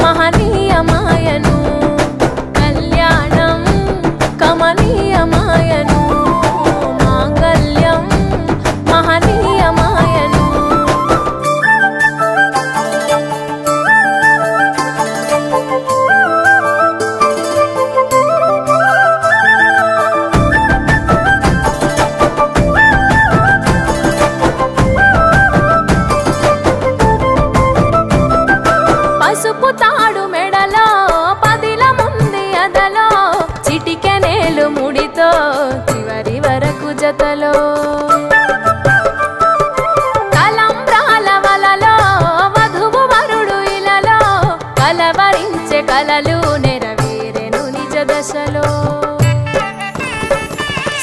మహనీయమాయను కళ్యాణం కమనీయమాయను మాంగళ్యం మహనీయమాయను పసుపు తాడు మెడలో పదిల ముంది అదలో చిటికెనేలు ముడితో చివరి వరకు జతలో తలంబ్రాల వలలో వధువు వరుడు ఇలలో కలవరించే కలలు నెరవేరెను నిజ దశలో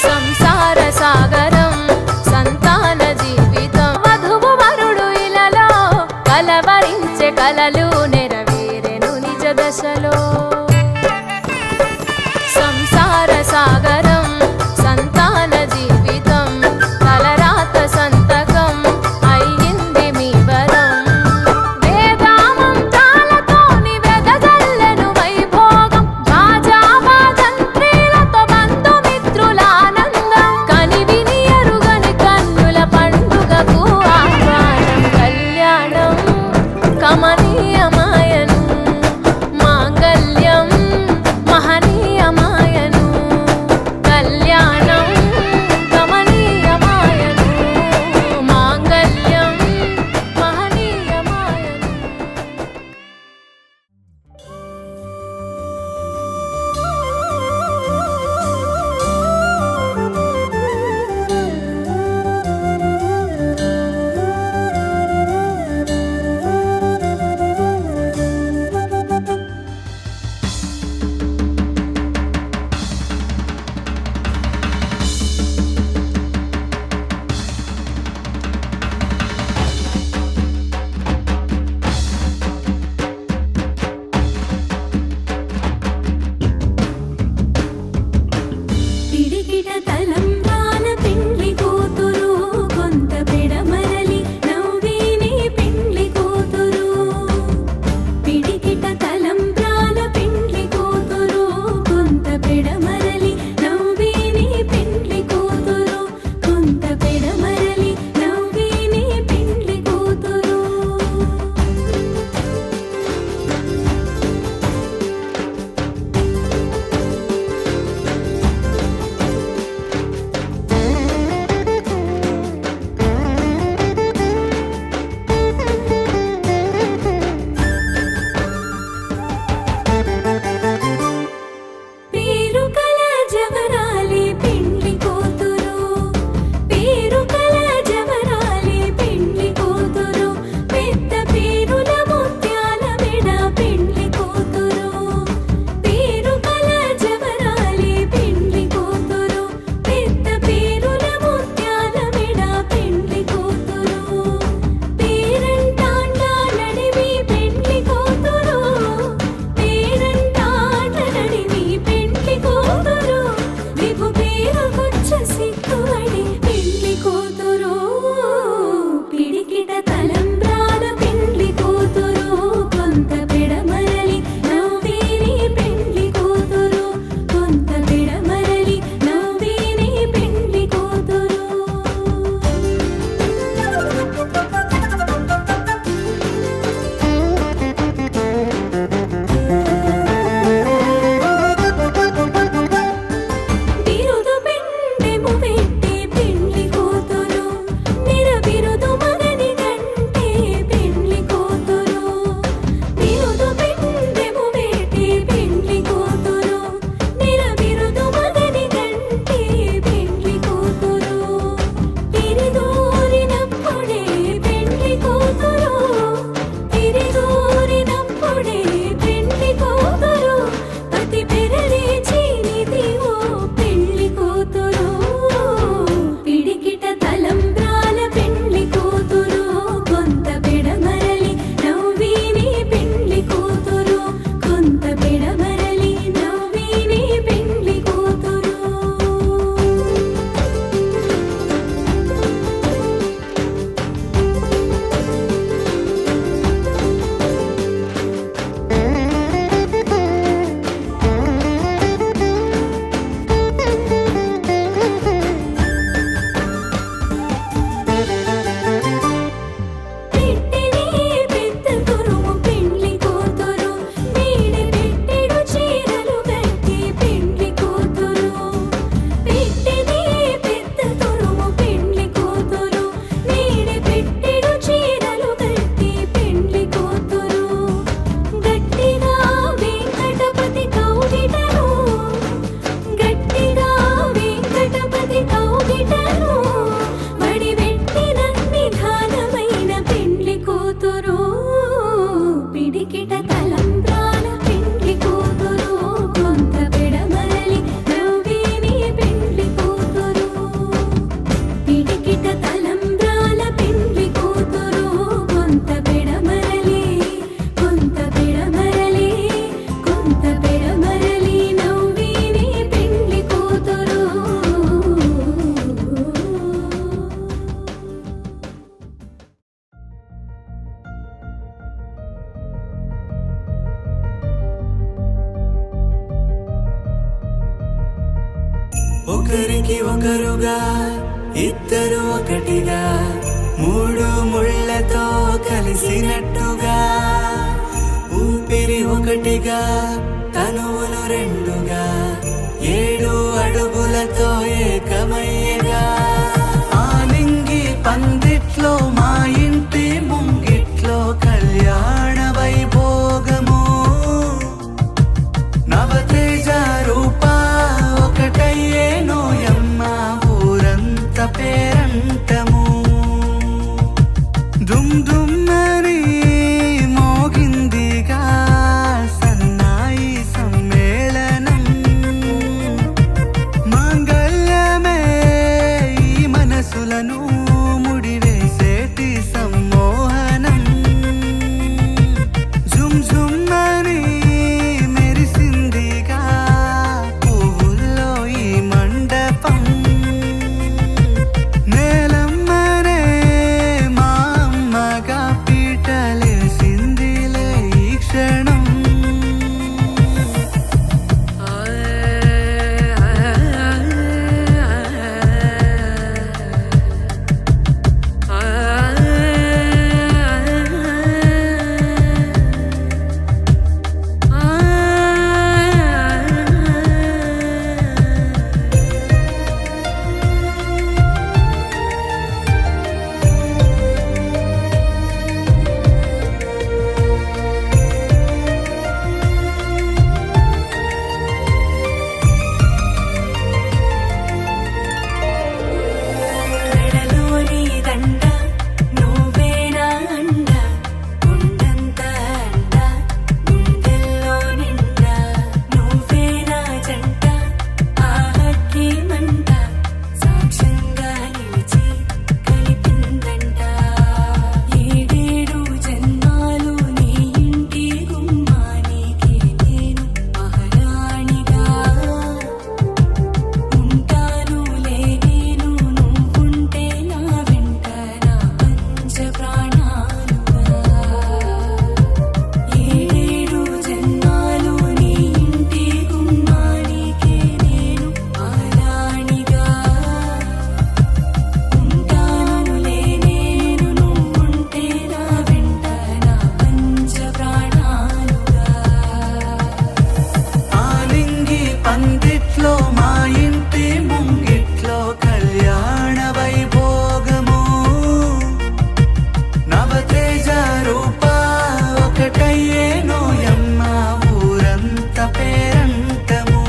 సంసార సాగరం సంతాన జీవితం వధువు వరుడు ఇలలో కలవరించే కలలు నెరవేరెను నిజ దశలో సంసార సాగరం సంతాన జీవితం తలరాత సంతకం అయ్యింది మీ వరం వేదామంత్రాలతోని వెదజల్లెను వైభోగం భాజావాదంత్రీలతో బంధుమిత్రుల ఆనందం కనివిని ఎరుగని కన్నుల పండుగకు ఆహ్వానం కళ్యాణం కమనీయమాయను మాంగళ్యం ఒకరికి ఒకరుగా ఇద్దరు ఒకటిగా మూడు ముళ్ళతో కలిసినట్టుగా ఊపిరి ఒకటిగా తనువులు రెండుగా 7 అడుగులతో ఏకమయ్యగా ఆలింగి పందిట్లో మా ఇంటి ముంగిట్లో కళ్యాణ వైభోగము నవతేజ రూప ఒకటయ్యే నోయమ్మ ఊరంత పేరంటము దుమ్ దుమ్మని మోగిందిగా సన్నాయి సమ్మేళనం మాంగళ్యమే ఈ మనసులను ముడివేసేటి సమ్మోహనం జుమ్ జుమ్మని మెరిసిందిగా పువ్వుల్లో ఈ మండపం నేలమ్మనే మా అమ్మగా పీటలేసిందిలే ఈ క్షణం మెడలోని దండ నువ్వేనా అండ గుండంత అండ గుండెల్లో నిండా నువ్వేనా జంట ఆహక్కి మంట సాక్ష్యంగా నిలిచి కలిపిందంట 7 జన్మాలు నీ ఇంటి గుమ్మానికి నేను మహారాణిగా ఉంటానులే నేను నువ్వుంటే నా వెంట నా పంచ ప్రాణాలుగా 7 జన్మాలు నీ ఇంటి గుమ్మానికి నేను మహారాణిగా ఉంటానులే నేను నువ్వుంటే నా వెంట నా పంచ ప్రాణాలుగా ఆలింగి పందిట్లో మా ఇంటి ముంగిట్లో కళ్యాణ వైభోగము నవతేజ రూప ఒకటయ్యే నోయమ్మ ఊరంత పేరంటము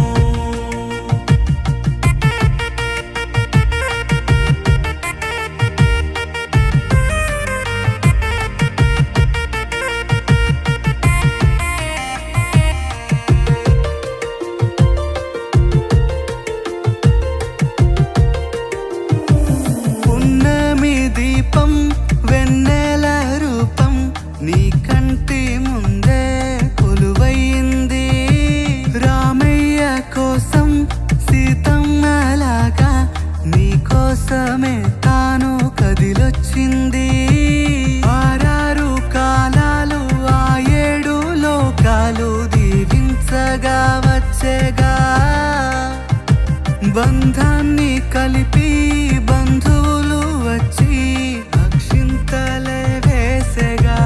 పున్నమి దీపం వెన్నెల రూపం నీ కంటి ముందే కొలువైంది రామయ్య కోసం సీతమ్మలాగా నీ కోసమే తాను కదిలొచ్చింది 6 కాలాలు ఆ 7 లోకాలు దీవించగా వచ్చేగా బంధాన్ని కలిపి బంధువులు వచ్చి అక్షింతలే వేసేగా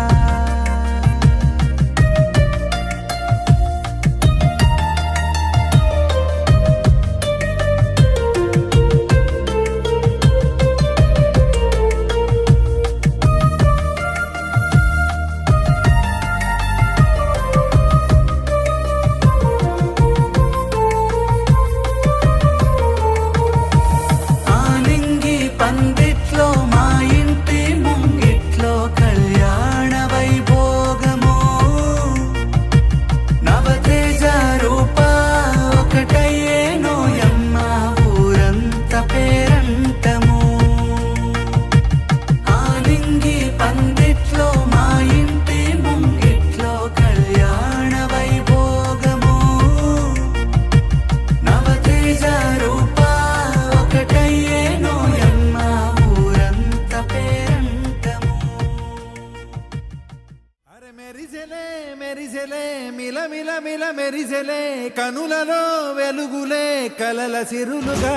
మెరిసెలే మిలమిల మిల మెరిసెలే కనులలో వెలుగులే కలల సిరులుగా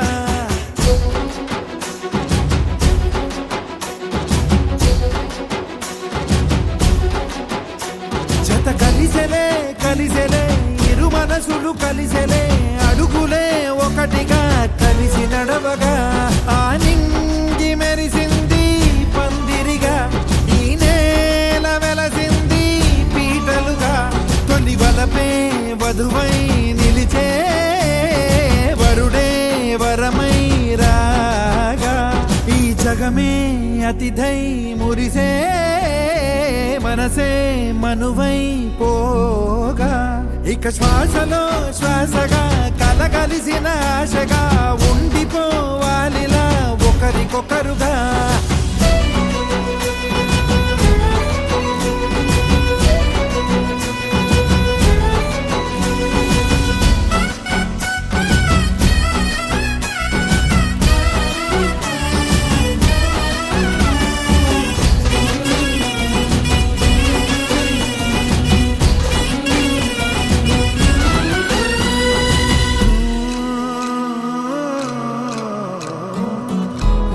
జత కలిసెలే కలిసెలే ఇరు మనసులు కలిసెలే అడుగులే ఒకటిగా కలిసి నడవగా ఆ నింగి మెరిసింది పందిరిగా ఈ నేల వెలసింది పీటలుగా తొలి వలపే వధువై నిలిచే వరుడే వరమై రాగా ఈ జగమే అతిథై మురిసే మనసే మనువై పోగా ఇక శ్వాసలో శ్వాసగా కలగలిసిన ఆశగా ఉండిపోవాలిలా ఒకరికొకరుగా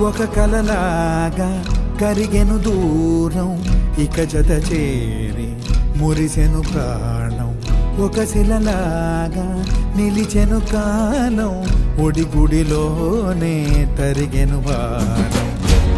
ఒక కలలాగా కరిగెను దూరం ఇక జత చేరి మురిసెను ప్రాణం ఒక శిలలాగా నిలిచెను కాలం ఒడిగుడిలోనే తరిగెను బాణం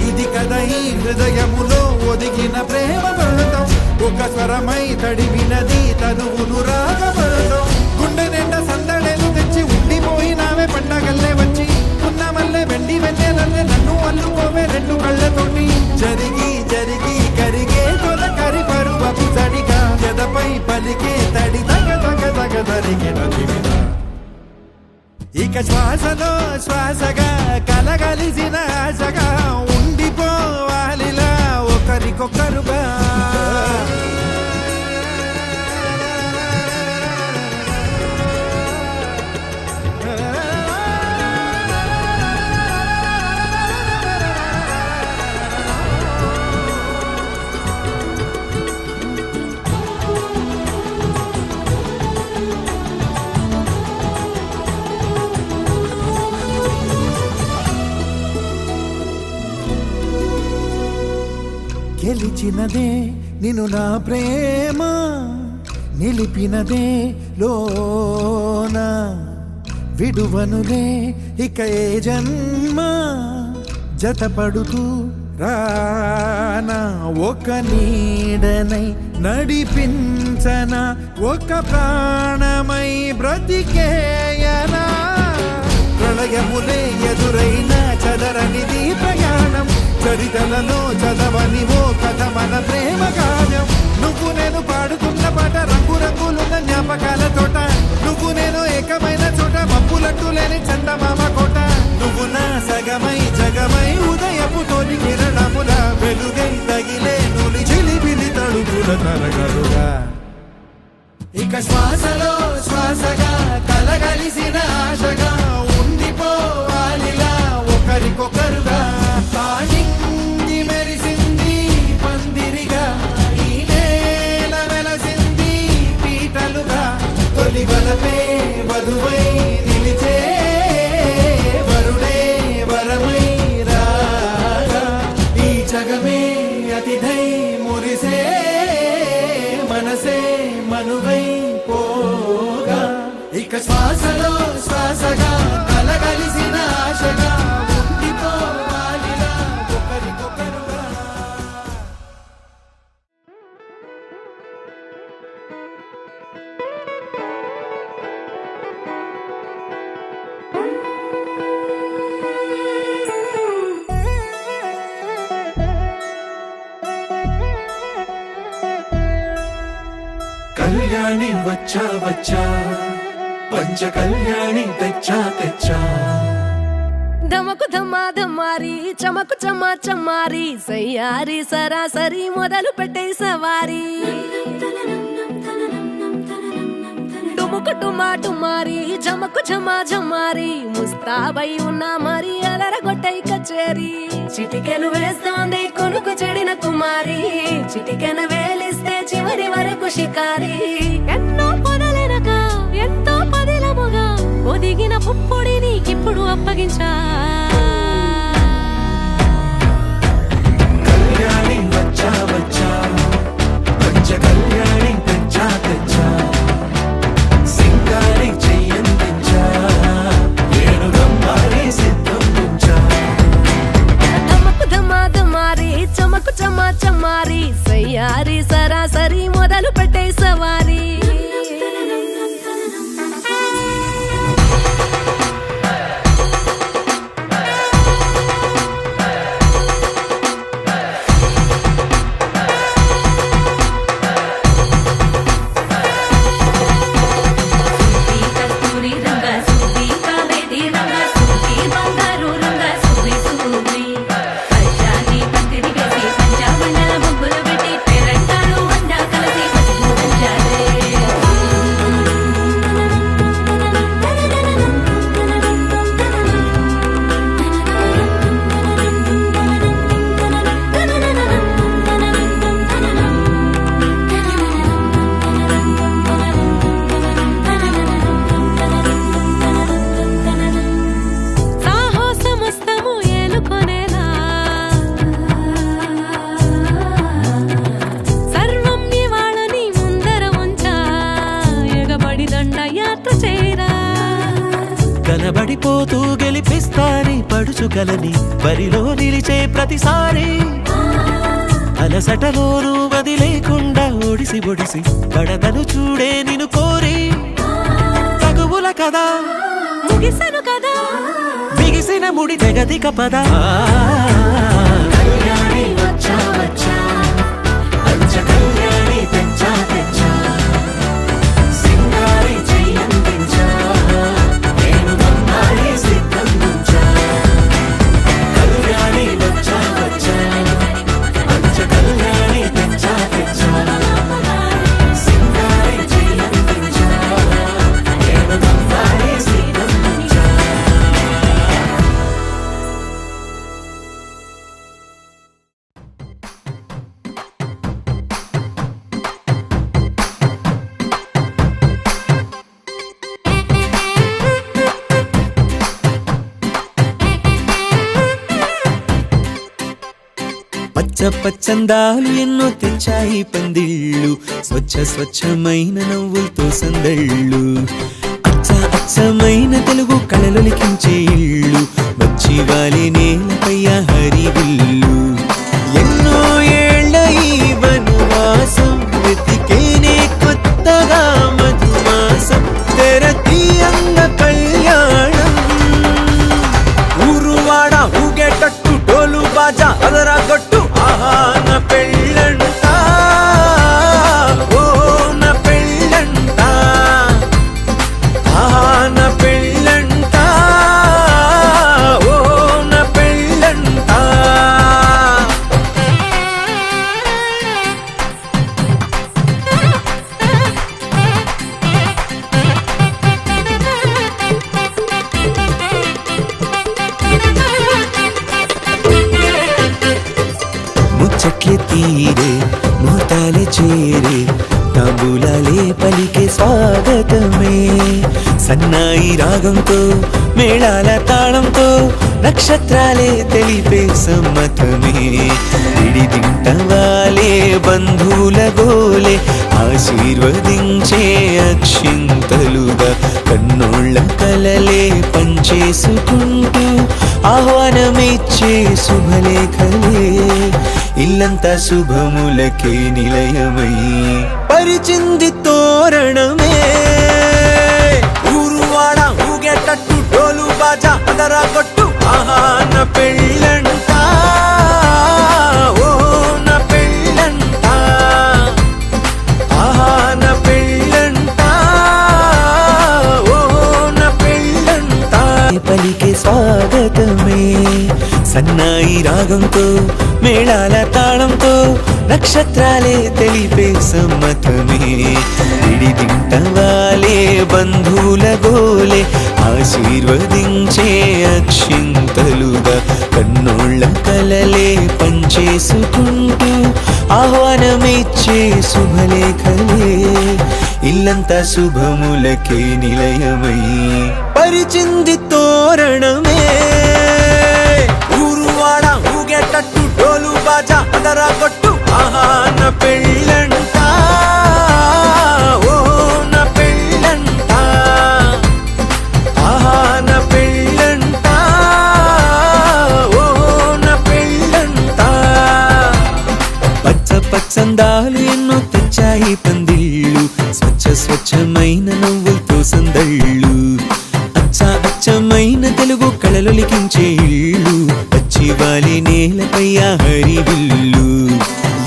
ఇది కదా ఈ హృదయములో ఒదిగిన ప్రేమ బంధం ఒక స్వరమై తడివినది తనువును రాగబంధం గుండె నిండా సందడేలు తెచ్చి ఉండిపోయినావే పండగల్లే వచ్చి ఉన్నమల్లే వెండి వెన్నెలల్లే నన్ను అల్లుకోవే రెండు కళ్ళతోటి జరిగి జరిగి కరిగే తొల కరి పరువపు తడిగా ఎదపై పలికే తడి తగ తగ తగ తరిగిన దివిన ఇక శ్వాసలో శ్వాసగా కలగలిసిన ఆశగా ఉండిపోవాలిలా ఒకరికొకరుగా గెలిచినదే నిన్ను నా ప్రేమ నిలిపినదే లోన విడువనులే ఇక ఏ జన్మ జతపడుతూ రానా ఒక నీడనై నడిపించన ఒక ప్రాణమై బ్రతికేయనా ప్రళయములే ఎదురైన చదరనిది ప్రయాణం చరితలలో చదవని ఓ కథ మన ప్రేమ కావ్యం నువ్వు నేను పాడుతున్న పాట రంగు రంగులున్న జ్ఞాపకాల తోట నువ్వు నేను ఏకమైన చోట మబ్బులట్టు లేని చందమామ కోట నువ్వు నా సగమై జగమై ఉదయపు తోని కిరణముల వెలుగై తగిలే నులి చిలిపిలి తడుగుల తరగలుగా ఇక శ్వాసలో శ్వాసగా కలగలిసిన ఆశగా ఉండిపోవాలిలా ఒకరికొకరుగా నింగి మెరిసింది పందిరిగా ఈ నేల వెలసింది పీటలుగా తొలి బలపే వధువై నిలిచే వరుడే వరమై రాగా ఈ జగమే అతిథై మురిసే మనసే మనువై పోగా ఇక శ్వాసలో శ్వాసగా కలగలిసిన ఆశగా ఉండిపోవాలిలా ఒకరికొకరుగా కళ్యాణి వచ్చా వచ్చా పంచ కళ్యాణి తెచ్చా తెచ్చా ధమకు ధమ్మా ధమ్మారి చమకు చమ్మా చమ్మారి సయ్యారి సరాసరి మొదలు పెట్టే సవారీ డుమ డుముకు డుమా డుమారి జమకు జమా జమారి ముస్తాబై ఉన్నా మరి అలరగొట్టై కచేరి చిటికెను వేస్తోంది కొనుకు చెడిన కుమారి చిటికెను వేలిస్తే చివరి వరకు షికారి ఎన్నో పొదలెనక ఎంతో పదిలముగా ఒదిగిన పుప్పొడి నీకిప్పుడు అప్పగించా కళ్యాణి వచ్చా వచ్చా పంచ కళ్యాణి తెచ్చా తెచ్చా సింగారి చెయ్యందించా ఏడు గమ్మారి సిద్ధందించా దమకు దమా దమారి చమకు చమా చమారి సయ్యారి సరాసరి మొదలు పెట్టే సవారీ కనబడిపోతూ గెలిపిస్తాని పడుచుగలని బరిలో నిలిచే ప్రతిసారి అలసటలోనూ వదిలేకుండా ఒడిసి ఒడిసి పడతను చూడే నిన్ను కోరి తగువుల కదా ముగిసను కదా బిగిసిన ముడి తెగదిక పద కళ్యాణి వచ్చా వచ్చా పంచ కళ్యాణి తెచ్చా తెచ్చా సింగారి చెయ్యందించా ఏడు గమ్మారి సిద్ధందించా కళ్యాణి వచ్చా వచ్చా పంచ కళ్యాణి తెచ్చా తెచ్చా సింగారి చెయ్యందించా ఏడు గమ్మారి సిద్ధందించా పచ్చ పచ్చందాలు ఎన్నో తెచ్చాయి పందిళ్ళు స్వచ్ఛ స్వచ్ఛమైన నవ్వులతో సందళ్ళు అచ్చ అచ్చమైన తెలుగు కళలొలికించే ఇళ్ళు వచ్చి వాలి నేలపై హరివిల్లు ఎన్నో ఏళ్ల ఈ వనవాసం వెతికేనే కొత్తగా మధుమాసం తెరతీయంగ కళ్యాణం ఊరువాడ ఊగేటట్టు డోలు బాజా అదరా కొట్టు ఆహా నా పెళ్ళంట ఓ నా పెళ్ళంట ఆహా నా పెళ్ళంట ఓ నా పెళ్ళంట ముచ్చట్లే తీరే మోతాలే చేరే తాంబూలాలే పలికే స్వాగతమే సన్నాయి రాగంతో మేళాల తాళంతో నక్షత్రాలే తెలిపే సమ్మతమే విడిదింటవాలే బంధువుల గోలే ఆశీర్వదించే అక్షింతలుగా కన్నోళ్ళ కలలే పంచేసుకుంటూ ఆహ్వానమిచ్చే శుభలేఖలే ఇల్లంతా శుభములకే నిలయమై పరిచింది తోరణమే ఊరువాడ ఊగేటట్టు డోలు బాజా అదరా కొట్టు ఆహా నా పెళ్ళంట ఓ నా పెళ్ళంట ఆహా నా పెళ్ళంట ఓ నా పెళ్ళంట పలికే స్వాగతమే సన్నాయి రాగంతో మేళాల తాళంతో నక్షత్రాలే తెలిపే సమ్మతమే విడిదింటవాలే బంధువుల గోలే ఆశీర్వదించే అక్షింతలుగా కన్నోళ్ళ కలలే పంచేసుకుంటూ ఆహ్వానమిచ్చే శుభలేఖలే ఇల్లంతా శుభములకే నిలయమై పరిచింది తోరణమే ఊరువాడ ఊగేటట్టు డోలు బాజా అదరా కొట్టు ఆహా నా పెళ్ళంట ఓ నా పెళ్ళంట ఆహా నా పెళ్ళంట ఓ నా పెళ్ళంట పచ్చ పచ్చందాలు ఎన్నో తెచ్చాయి పందిళ్ళు స్వచ్ఛమైన నవ్వులతో సందళ్ళు అచ్చమైన తెలుగు కళలొలికించే ఇళ్ళు పచ్చివాలి నేలపై హరివిల్లు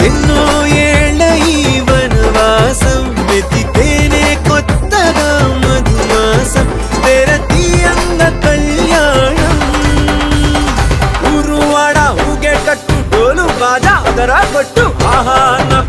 ఎన్నో ఏళ్ళ ఈ వనవాసం వెతికేనే కొత్తగా మధుమాసం తెరతీయంగ కళ్యాణం ఊరువాడ ఊగేటట్టు డోలు బాజా అదరా కొట్టు ఆహా నా